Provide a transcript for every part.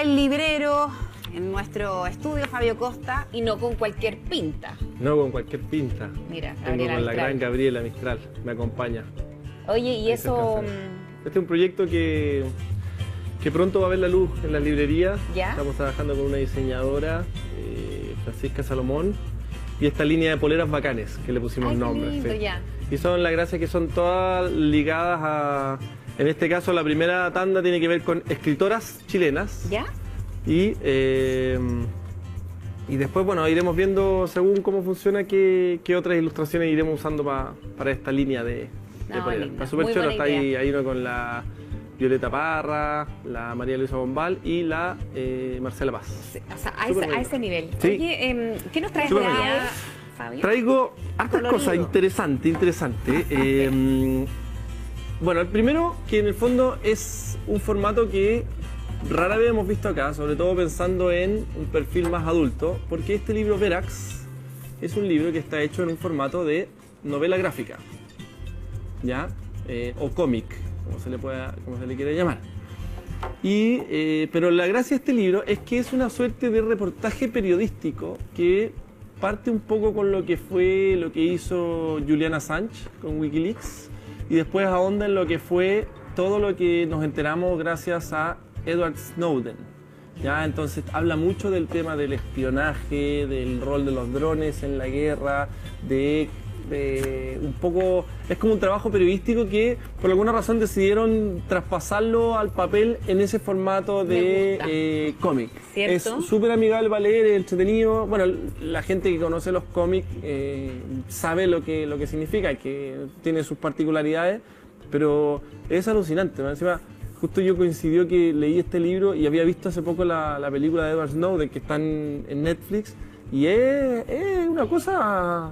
el librero en nuestro estudio, Fabio Costa. Y no con cualquier pinta. No con cualquier pinta. Mira, Vengo Gabriela con la Mistral. gran Gabriela Mistral, me acompaña. Oye, y Ahí eso... se alcanza. Este es un proyecto que pronto va a ver la luz en las librerías. ¿Ya? Estamos trabajando con una diseñadora, Francisca Salomón, y esta línea de poleras bacanes que le pusimos Ay, qué nombre. lindo, Sí. ya. Y son la gracia que son todas ligadas a... En este caso, la primera tanda tiene que ver con escritoras chilenas. ¿Ya? Y después, bueno, iremos viendo según cómo funciona qué otras ilustraciones iremos usando para esta línea de polera. linda. Está súper Muy chulo, buena está idea. ahí uno con la Violeta Parra, la María Luisa Bombal y la Marcela Paz. Sí, o sea, a Súper ese, a ese nivel. Sí. Oye, ¿qué nos traes Súper de bonito. allá, Fabio? Traigo hartas Colorido. cosas interesantes. Bueno, el primero, que en el fondo es un formato que rara vez hemos visto acá, sobre todo pensando en un perfil más adulto, porque este libro Verax es un libro que está hecho en un formato de novela gráfica, ¿ya? O cómic, como se le quiere llamar. Pero la gracia de este libro es que es una suerte de reportaje periodístico que parte un poco con lo que hizo Julian Assange con Wikileaks y después ahonda en lo que fue todo lo que nos enteramos gracias a Edward Snowden. ¿Ya? Entonces habla mucho del tema del espionaje, del rol de los drones en la guerra, de un poco... Es como un trabajo periodístico que por alguna razón decidieron traspasarlo al papel en ese formato de cómic. ¿Cierto? Es súper amigable para leer, es entretenido. Bueno, la gente que conoce los cómics sabe lo que significa, que tiene sus particularidades, pero es alucinante, ¿no? Encima, justo yo coincidió que leí este libro y había visto hace poco la película de Edward Snowden que está en Netflix y es una cosa...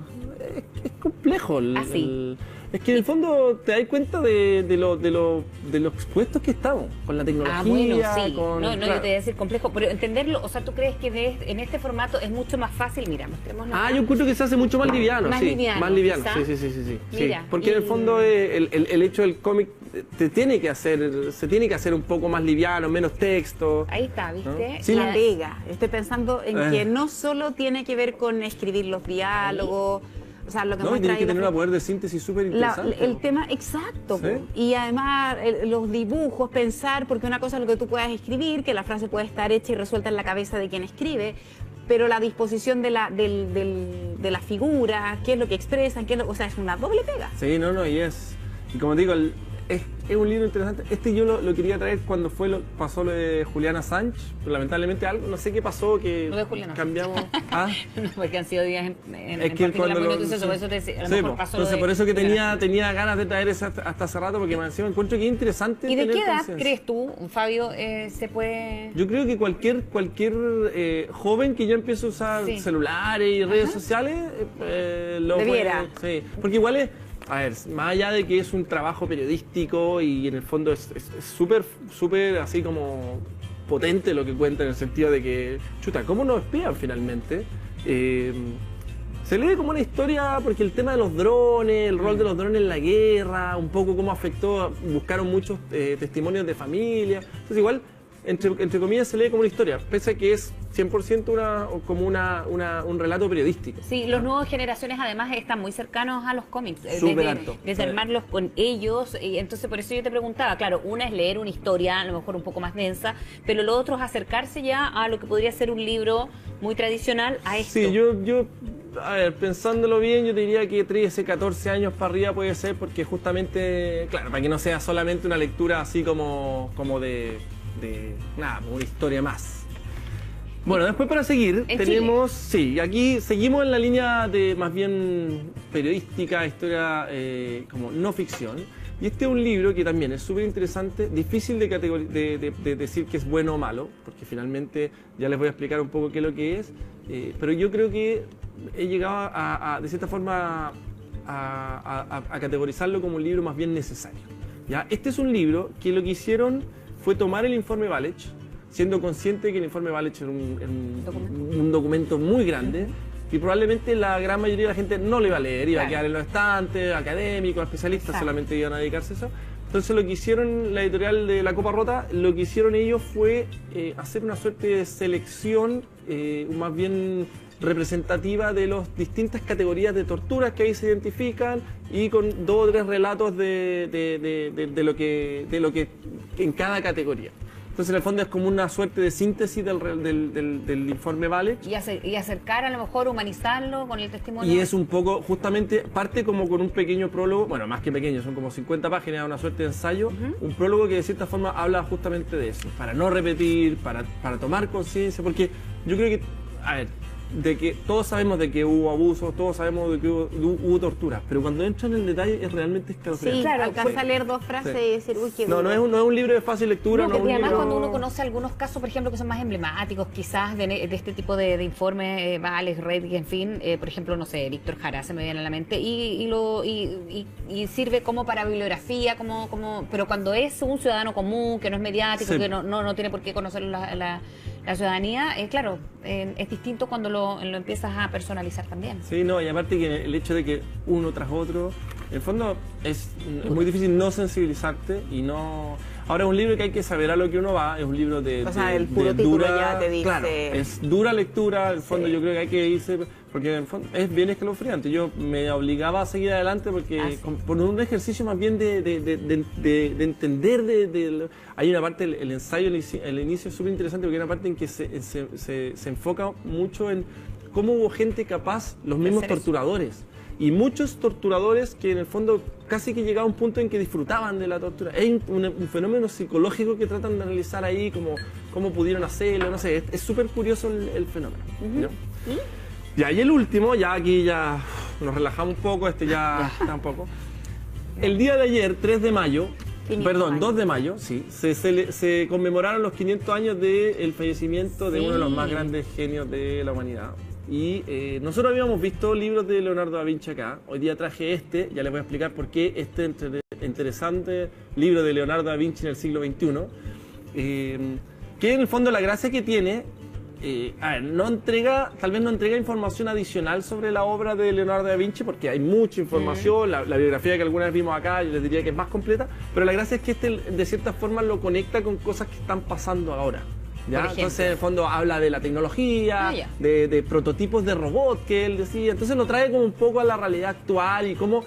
Es complejo. Es que en el fondo te das cuenta de lo expuestos que estamos con la tecnología. Ah, bueno, sí. con, No, claro. yo te voy a decir complejo, pero entenderlo, o sea, ¿tú crees que en este formato es mucho más fácil? Mira, mostrémoslo acá. Yo encuentro que se hace mucho más liviano. Más sí, liviano, más liviano. quizá. Sí. Mira, Porque en el fondo el hecho del cómic se tiene que hacer un poco más liviano, menos texto. Ahí está, ¿viste? ¿No? Sí, La pega. Estoy pensando en que no solo tiene que ver con escribir los diálogos, o sea, lo que No, y muestra tiene que ahí tener la un poder de síntesis súper interesante. el tema exacto. Sí. Po. Y además los dibujos, pensar, porque una cosa es lo que tú puedas escribir, que la frase puede estar hecha y resuelta en la cabeza de quien escribe, pero la disposición de la figura, qué es lo que expresan, o sea, es una doble pega. Sí, y como te digo, es un libro interesante. Este yo lo quería traer cuando pasó lo de Julian Assange, pero lamentablemente no sé qué pasó, que Lo de Julian Assange. cambiamos. ¿Ah? No, porque han sido días Es que particular muy cuando noticiosos, por eso te decía, a lo sí, mejor po. pasó Entonces lo de por eso que Julian tenía ganas de traer esa hasta hace rato, porque encima encuentro que es interesante. ¿Y de tener qué edad conciencia. crees tú, Fabio, se puede...? Yo creo que cualquier joven que ya empiece a usar Sí. celulares y redes sociales lo Debiera. puede, sí. Porque igual es, a ver, más allá de que es un trabajo periodístico y en el fondo es súper así como potente lo que cuenta en el sentido de que, chuta, ¿cómo nos espían finalmente? Se lee como una historia porque el tema de los drones, el rol de los drones en la guerra, un poco cómo afectó, buscaron muchos testimonios de familia. Entonces igual, entre comillas, se lee como una historia, pese a que es 100% como un relato periodístico. Sí, las nuevas generaciones además están muy cercanos a los cómics. Súper alto. Desde armarlos con ellos. Y entonces por eso yo te preguntaba, claro, una es leer una historia, a lo mejor un poco más densa, pero lo otro es acercarse ya a lo que podría ser un libro muy tradicional, a esto. Sí, yo a ver, pensándolo bien, yo te diría que 13, 14 años para arriba puede ser, porque justamente, claro, para que no sea solamente una lectura así como de nada, una historia más. Bueno, después para seguir, ¿En tenemos, sí, aquí seguimos en la línea de más bien periodística, historia como no ficción. Y este es un libro que también es súper interesante, difícil de decir que es bueno o malo, porque finalmente ya les voy a explicar un poco qué es lo que es, pero yo creo que he llegado de cierta forma a categorizarlo como un libro más bien necesario. ¿Ya? Este es un libro que lo que hicieron fue tomar el informe Valech, siendo consciente de que el informe Valech era un documento muy grande y probablemente la gran mayoría de la gente no le iba a leer, iba a quedar en los estantes, académicos, especialistas, solamente iban a dedicarse a eso. Entonces lo que hicieron la editorial de La Copa Rota, lo que hicieron ellos fue hacer una suerte de selección, más bien representativa de las distintas categorías de torturas que ahí se identifican y con 2 o 3 relatos de lo que en cada categoría. Entonces, en el fondo es como una suerte de síntesis del informe Vale. Y acercar, a lo mejor, humanizarlo con el testimonio. Y es un poco, justamente, parte como con un pequeño prólogo, bueno, más que pequeño, son como 50 páginas, una suerte de ensayo, un prólogo que de cierta forma habla justamente de eso, para no repetir, para tomar conciencia, porque yo creo que, a ver, de que todos sabemos de que hubo abusos, todos sabemos de que hubo torturas, pero cuando entran en el detalle es realmente escalofriante. Sí, claro, alcanza a leer 2 frases y decir, uy, qué duro. No es un libro de fácil lectura. No, no es un y además libro... cuando uno conoce algunos casos, por ejemplo, que son más emblemáticos quizás de este tipo de informes, Vales, Red, en fin, por ejemplo, no sé, Víctor Jara se me viene a la mente, y sirve como para bibliografía, pero cuando es un ciudadano común, que no es mediático, que no tiene por qué conocer la ciudadanía, claro, es distinto cuando lo empiezas a personalizar también. Sí, no, y aparte que el hecho de que uno tras otro, en el fondo es muy difícil no sensibilizarte y no... Ahora es un libro que hay que saber a lo que uno va, es un libro de el puro título dura, ya te dice... Claro, es dura lectura, en el fondo yo creo que hay que irse, porque en el fondo es bien escalofriante. Yo me obligaba a seguir adelante porque por un ejercicio más bien de entender, hay una parte, el ensayo, el inicio es súper interesante porque hay una parte en que se enfoca mucho en cómo hubo gente capaz, los mismos torturadores. Y muchos torturadores que en el fondo casi que llegaba a un punto en que disfrutaban de la tortura. Es un fenómeno psicológico que tratan de analizar ahí, cómo pudieron hacerlo, no sé, es súper curioso el fenómeno. ¿No? Ya, y el último, ya aquí ya nos relajamos un poco, ya está un poco. El día de ayer, 2 de mayo, sí, se conmemoraron los 500 años del fallecimiento de uno de los más grandes genios de la humanidad. Y nosotros habíamos visto libros de Leonardo da Vinci acá. Hoy día traje ya les voy a explicar por qué este interesante libro de Leonardo da Vinci en el siglo XXI. Que en el fondo la gracia que tiene, tal vez no entrega información adicional sobre la obra de Leonardo da Vinci, porque hay mucha información, la biografía que alguna vez vimos acá, yo les diría que es más completa, pero la gracia es que de cierta forma lo conecta con cosas que están pasando ahora. ¿Ya? Entonces, en el fondo habla de la tecnología, de prototipos de robot que él decía. Entonces lo trae como un poco a la realidad actual y cómo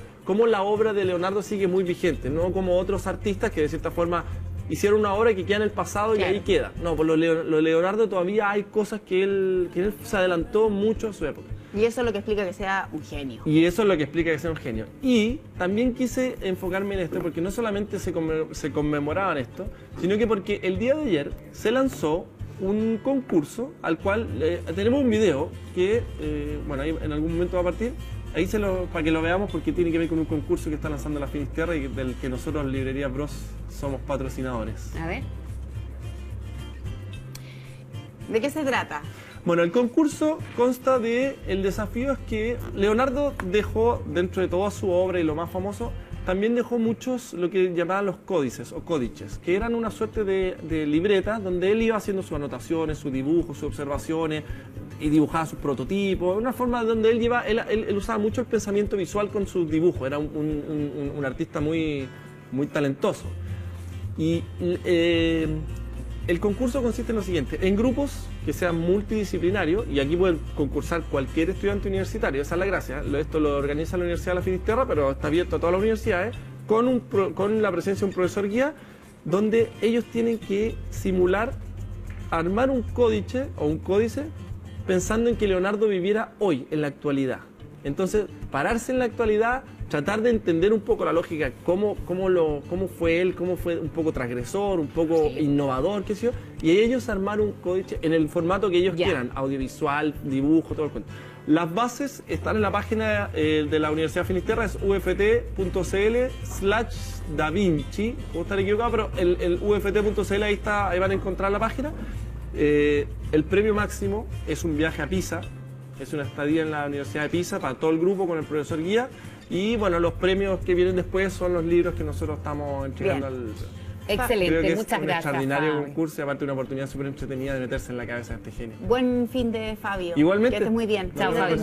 la obra de Leonardo sigue muy vigente, no como otros artistas que de cierta forma hicieron una obra que queda en el pasado y ahí queda. No, por lo Leonardo todavía hay cosas que él se adelantó mucho a su época. Y eso es lo que explica que sea un genio. Y eso es lo que explica que sea un genio. Y también quise enfocarme en esto porque no solamente se conmemoraban esto, sino que porque el día de ayer se lanzó un concurso al cual tenemos un video que, bueno, ahí en algún momento va a partir. Ahí para que lo veamos porque tiene que ver con un concurso que está lanzando la Finisterra y del que nosotros, Librería Bros, somos patrocinadores. A ver. ¿De qué se trata? Bueno, el concurso consta el desafío es que Leonardo dejó, dentro de toda su obra y lo más famoso, también dejó muchos lo que llamaban los códices o códices, que eran una suerte de libretas donde él iba haciendo sus anotaciones, sus dibujos, sus observaciones y dibujaba sus prototipos, una forma donde él usaba mucho el pensamiento visual con sus dibujos, era un artista muy, muy talentoso. Y el concurso consiste en lo siguiente, en grupos que sean multidisciplinarios, y aquí pueden concursar cualquier estudiante universitario, esa es la gracia, esto lo organiza la Universidad de la Finisterra, pero está abierto a todas las universidades, con la presencia de un profesor guía, donde ellos tienen que simular, armar un códice o un códice, pensando en que Leonardo viviera hoy, en la actualidad. Entonces, pararse en la actualidad, tratar de entender un poco la lógica, cómo fue él, cómo fue un poco transgresor, un poco innovador, qué sé yo, y ellos armar un códice en el formato que ellos quieran, audiovisual, dibujo, todo el cuento. Las bases están en la página de la Universidad Finisterra, es uft.cl/davinci, puedo estar equivocado, pero el uft.cl ahí van a encontrar la página. El premio máximo es un viaje a Pisa, es una estadía en la Universidad de Pisa para todo el grupo con el profesor guía. Y bueno, los premios que vienen después son los libros que nosotros estamos entregando al... Excelente, muchas gracias. Es un extraordinario concurso y aparte una oportunidad súper entretenida de meterse en la cabeza de este genio. Buen fin de Fabio. Igualmente. Que estés muy bien. Chao, Fabio.